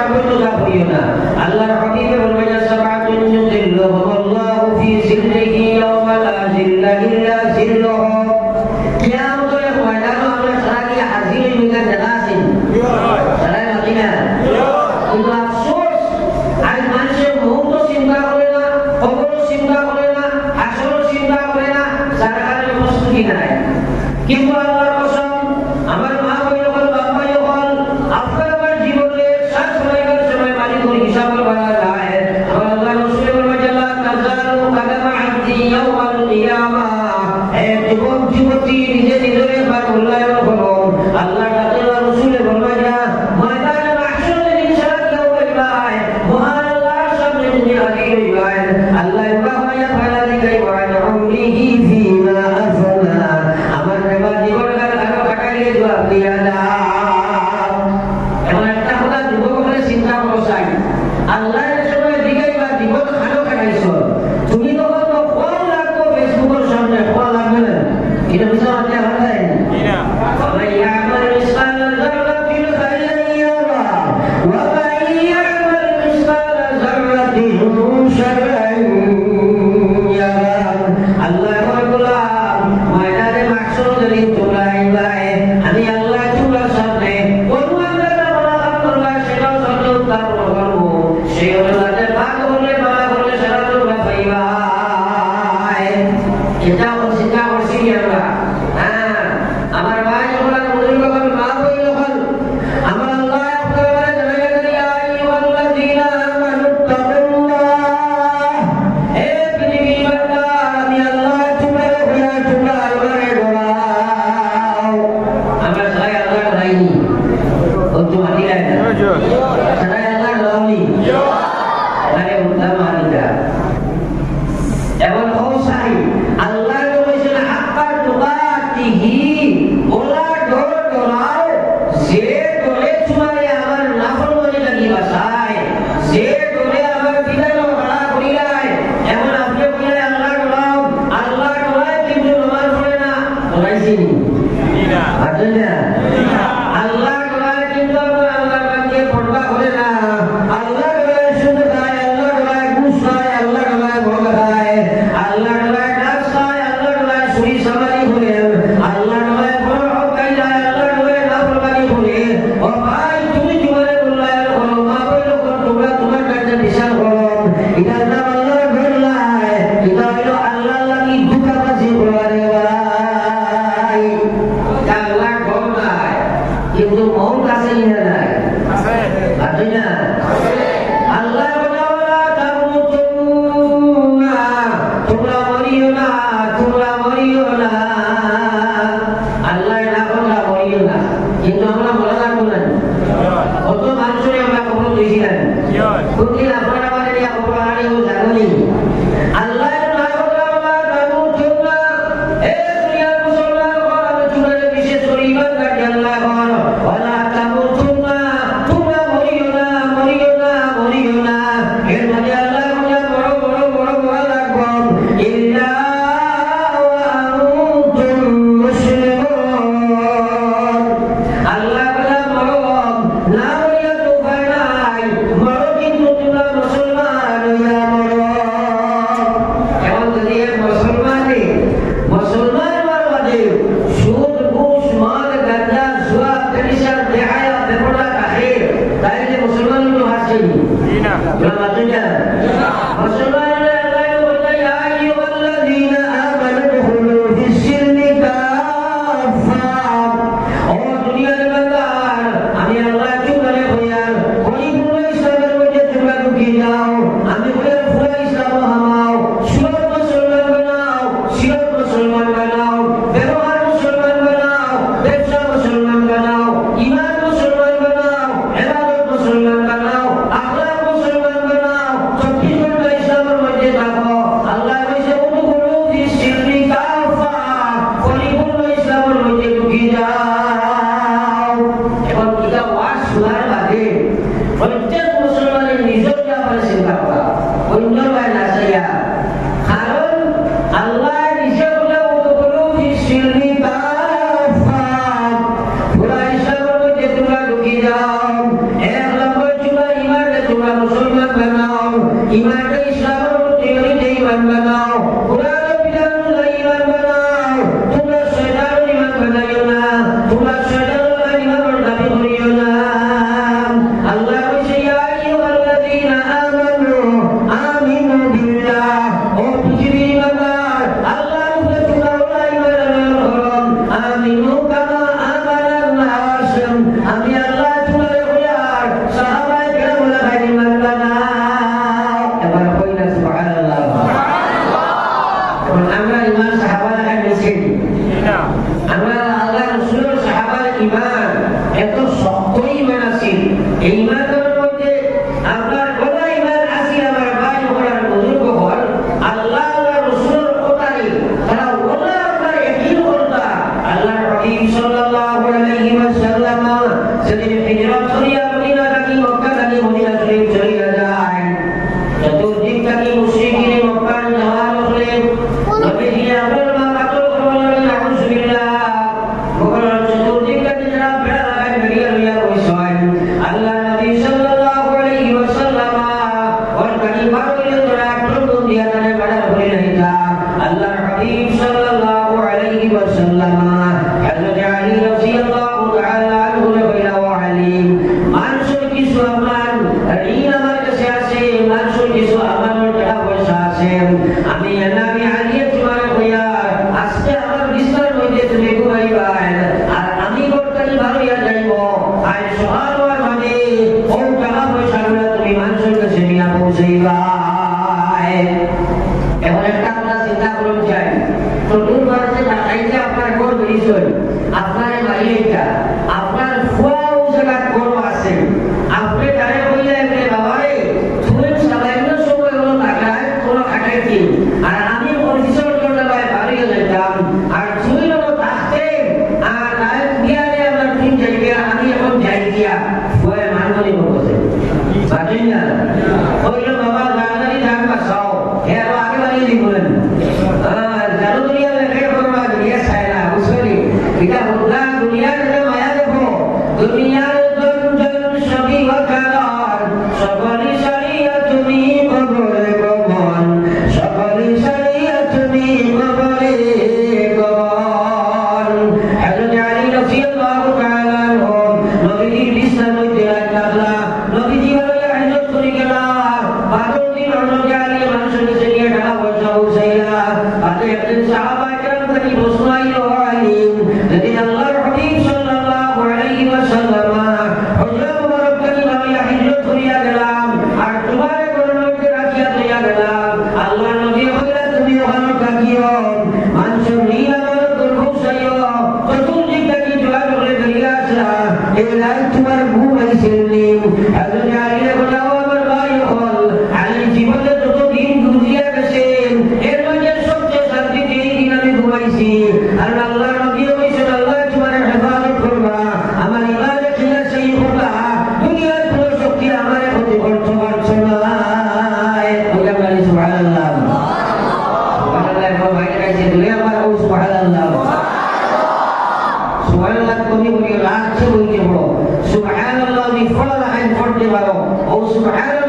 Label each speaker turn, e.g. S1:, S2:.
S1: মাহবুব না করিও না। আল্লাহর হাবিবে বলেন সাবাতুন যুযিল্লুহুমুল্লাহু ফি জিল্লিহি ইয়াওমা লা জিল্লা ইল্লা জিল্লুহু। কিয়ামতের ময়দানে আমরা সারা কি হাজির হইবা জানা আছেন? সারা নাকি না? কিন্তু আফসোস আজ মানুষের মৌত চিন্তা করে না, কবর চিন্তা করে না, হাসর চিন্তা করে না, সারাকারের প্রস্তুতি নাই। কিন্তু আল্লাহর কসম, আমার মা বইল বাবা যখন আপনার আমার জীবনে শ্বাস নেওয়ার সময় মালিকের হিসাব করা যায়, আমার আল্লাহ রাসূল বলেন লা তাজালু কাদামা আবদি ইয়াওমাল কিয়ামা। যুবক যুবতী নিজে নিজের বার মূল্যায়ন করো। আল্লাহ রাসূল বলেন ময়দানে মাহশরে ইনশাআল্লাহ কেউ বলবাই মহান আল্লাহর সামনে তুমি হাজির হইবাই। আল্লাহ ইব্রাহিম ফালা দিকাই ওয়া উমরিহি ফিমা আফনা। আমার বাবা জীবনকাল কারো কাটাইলে জবাব দিয়া দাও। এমন একটা কথা যুবকরা চিন্তা করো চাই, আল্লাহর সময় দিগাইবা জীবন কারো কাটাইছো, তুমি তখন তো কোন লাগবো ফেসবুকের সামনে কোন লাগবে না, এটা বুঝতে পারতে হবে না। ومن يعمل مثقال ذرة خيرا يره ومن يعمل مثقال ذرة شرا يره। আল্লাহ বলেন ময়দানে মাহশর যদি তোমরা আইবাই, আমি আল্লাহ তোমার সামনে কোন বান্দারা মুনাফিক করবা সেটাও সত্য উত্তর করব। সেই অনুযায়ী ভাগ বলে বাবা বলে সারা তোমরা পাইবা। এটা চিন্তা করছি আমরা। আমার ভাই যখন বুজুর্গ হল, মা বই যখন আমার আল্লাহ আপনারা জানাই দেন ইয়া আইয়ুহাল্লাযীনা আমানু তাকুল্লাহ। হে পৃথিবীর বান্দা, আমি আল্লাহ তোমার ঘোড়া তোমরা আল্লাহরে ডরাও। আমরা সবাই আল্লাহর রাইনি ও তো মানি না, সবাই আল্লাহর রাইনি আরে উত্তম মানিদা এবং হৌসাই আল্লাহ বলেছেন হাক্কা তুকাতিহি, ওলা ডর ডরাও যে ডরে তোমারে আমার নাফরমানি লাগি বাসায়, যে ডরে আমার বিধান মানা করিলাই। এমন আপনি বলে আল্লাহ ডরাও, আল্লাহ ডরায় কিন্তু নামাজ পড়ে না, ডরাইছি না আছেন না? আল্লাহ ডরায় কিন্তু আল্লাহর বান্দে পড়বা করে না। আল্লাহ ডরায় শুধু খায়, আল্লাহ ডরায় ঘুষ খায়, আল্লাহ ডরায় ভোগ খায়, আল্লাহ ডরায় নাচ খায়, আল্লাহ ডরায় চুরি চামারি করে, আল্লাহ ডরায় বড় হকাই যায়, আল্লাহ ডরায় নাফরমানি করে। ও ভাই তুমি জীবনে মূল্যায়ন করো, মা বইল তোমরা তোমার কাছে বিচার করো। এটার নাম আল্লাহর ভয় নাই, এটা হলো আল্লাহ লাগি ধোঁকাবাজি করা রে ভাই। আল্লাহ ভয় নাই কিন্তু মন কাছে নিয়ে নাই, আছে না? আল্লাহ বলা তামুতুন্না, তোমরা মরিও না, তোমরা মরিও না। আল্লাহ না বলা মরিও না, কিন্তু আমরা বলা লাগবো না। কত মানুষের আমরা খবর দিয়েছি না, কোনদিন আপনারা মানে খবর আনি ও জানি। আল্লাহ না বলা তামুতুন্না, হে দুনিয়ার মুসলমান হল, আমি তোমাদের বিশেষ করে ইমান রাখি আল্লাহ হল, ওয়ালা তামুতুন্না, তোমরা মরিও না, মরিও না, মরিও না। এর মানে আল্লাহ বড় বড় বড় বড় লাগবো ইল্লা ওয়া আনতুম মুসলিমুন। আল্লাহ বলা বড় না মরিয়া তো ভয় নাই, বড় কিন্তু তোমরা মুসলমান হইয়া বড়। এমন যদি এক মুসলমান বাদে সুদ ঘুষ মদ গাঁজা জুয়া পেশা দেহায়া বেপরোয়া কাহে, তাইলে মুসলমান তো আসেনি না, মুসলমান ইমানকে ইসলামের প্রতি গলিতে ইমান বানাও কোরআন বিধান অনুযায়ী ইমান বানাও তোমরা শয়তানের ইমান বানাইও না তোমরা শয়তানের ইমানের দাবি করিও না আল্লাহ কইছে ইয়া আইয়ুহাল্লাযীনা আমানু আমিনু বিল্লাহ ও পৃথিবীর ইমানদার আল্লাহর উপরে তোমরা ইমান আনয়ন করো আমিনু কামা আমানান নাস আমি আল্লাহ তোমাদের হইয়ার সাহাবায়ে কেরামের লাগাই ইমান বানাও এবার কইনা সুবহানাল্লাহ সুবহানাল্লাহ আমরা ইমান সাহাবা লাগাই নিছি না আমরা আল্লাহ রাসূলের সাহাবার ইমান এত শক্ত ইমান আছে এই ইমানের মধ্যে আপনার বড় ইমান আছে আমার ভাই ওরা বুজুর্গ হল আল্লাহ রাসূলের কথাই তারা ওরা আপনার ইয়াকিন করতা আল্লাহ হাবিব সাল্লাল্লাহু আলাইহি ওয়াসাল্লাম সেদিন হিজরত করিয়া মদিনা থেকে মক্কা থেকে মদিনা শরীফ চলে যায় চতুর্দিক থেকে মুশরিকিন মক্কা যাওয়ার ফলে নবীজি আপনার মা কাতর করলেন আউযুবিল্লাহ মক্কার চতুর্দিক থেকে যারা বেড়া লাগায় বেরিয়ে লইয়া বসেন আল্লাহ নবী সাল্লাল্লাহু আলাইহি ওয়াসাল্লাম ওর কাছে বারোলে তোরা প্রভু দিয়া তারে বেড়া ভরে লইতা আল্লাহ হাবিব সাল্লাল্লাহু আলাইহি ওয়াসাল্লাম হযরত আলী রাদিয়াল্লাহু তাআলা আনহু বলা ওয়া আলী মানুষের কিছু আমার ঋণ আমার কাছে আছে মানুষের কিছু আমার টাকা পয়সা আছে আমি নবী আলী তোমার কইয়া আজকে আমার বিছানার মধ্যে তুমি ঘুমাইবা আর আমি বর্তমানে ভালো হইয়া যাইব আর সহায়তার মানে ওই টাকা পয়সাগুলো তুমি মানুষের কাছে নিয়ে পৌঁছাইবা এখন একটা কথা চিন্তা করুন চাই তো দূর বাড়িতে টাকাইতে আপনার ঘর বেরিয়েছেন আপনার বাড়িটা আপনার ফুয়াও জায়গা ঘর আছে আপনি তারে বললে এমনি বাবারে তুমি সামান্য সময় হলো টাকায় কোনো খাটে কি আর আমি পরিশ্রম করতে পারি বাড়িয়ে যেতাম আর তুমি হলো থাকতে আর তাই বিয়ারে আমরা তিন জায়গায় আমি এখন যাই দিয়া ফুয়ে মানবনি বলছে বাজেন না ওইলো বাবা গাড়ি ধান বাসাও এর আগে বাড়িয়ে দিবেন জানো দুনিয়া লেখে করবা দুনিয়া ছায়না বুঝলি এটা বদলা দুনিয়ার যে মায়া দেখো দুনিয়ার জন সবই ওয়াকার সকলি শরিয়া তুমি কবরে গমন সকলি শরিয়া তুমি কবরে গমন হযরত আলী রাদিয়াল্লাহু তাআলা আনহু নবীর বিছানার মধ্যে রাখলা নবীজি বলে হিজরত করে গেলা বাদর দিন হযরত আলী মানুষের কাছে নিয়ে টাকা পয়সা উঠাইলা আতে একজন সাহাবা কেরাম থেকে প্রশ্ন আইলো আলী যদি আল্লাহর হাবিব সাল্লাল্লাহু আলাইহি ওয়াসাল্লাম হযরত মুবারক থেকে আমি হিজরত করিয়া গেলাম আর তোমার ঘরের মধ্যে রাখিয়া দিয়া গেলাম আল্লাহর নবী বললেন তুমি ওখানে থাকিও মানুষের নীল আমার দুর্ঘটনায়ও চতুর্দিক থেকে জোয়ার করে বেরিয়ে আসা এই রাত তোমার ঘুম আইসেনি হযরত আলী বললেন আমার ভাই হল আলী জীবনে যত দিন গুজিয়া গেছেন এর মধ্যে সবচেয়ে শান্তিতে এই দিন আমি ঘুমাইছি আর আল্লাহর নবী বলেছেন আল্লাহ তোমার হেফাজত করবা আমার ইমানে খিলাফ সেই কথা দুনিয়ার কোনো শক্তি আমার ক্ষতি করতে পারছে না ওটা বলি সুবহানাল্লাহ সুবহানাল্লাহ ভাই কাছে দুই আমার ও সুবহানাল্লাহ সুবহানাল্লাহ কোনি কোনি রাখছে বলতে বড় সুবহানাল্লাহ দি ফলা লাগাই পড়তে পারো ও সুবহানাল্লাহ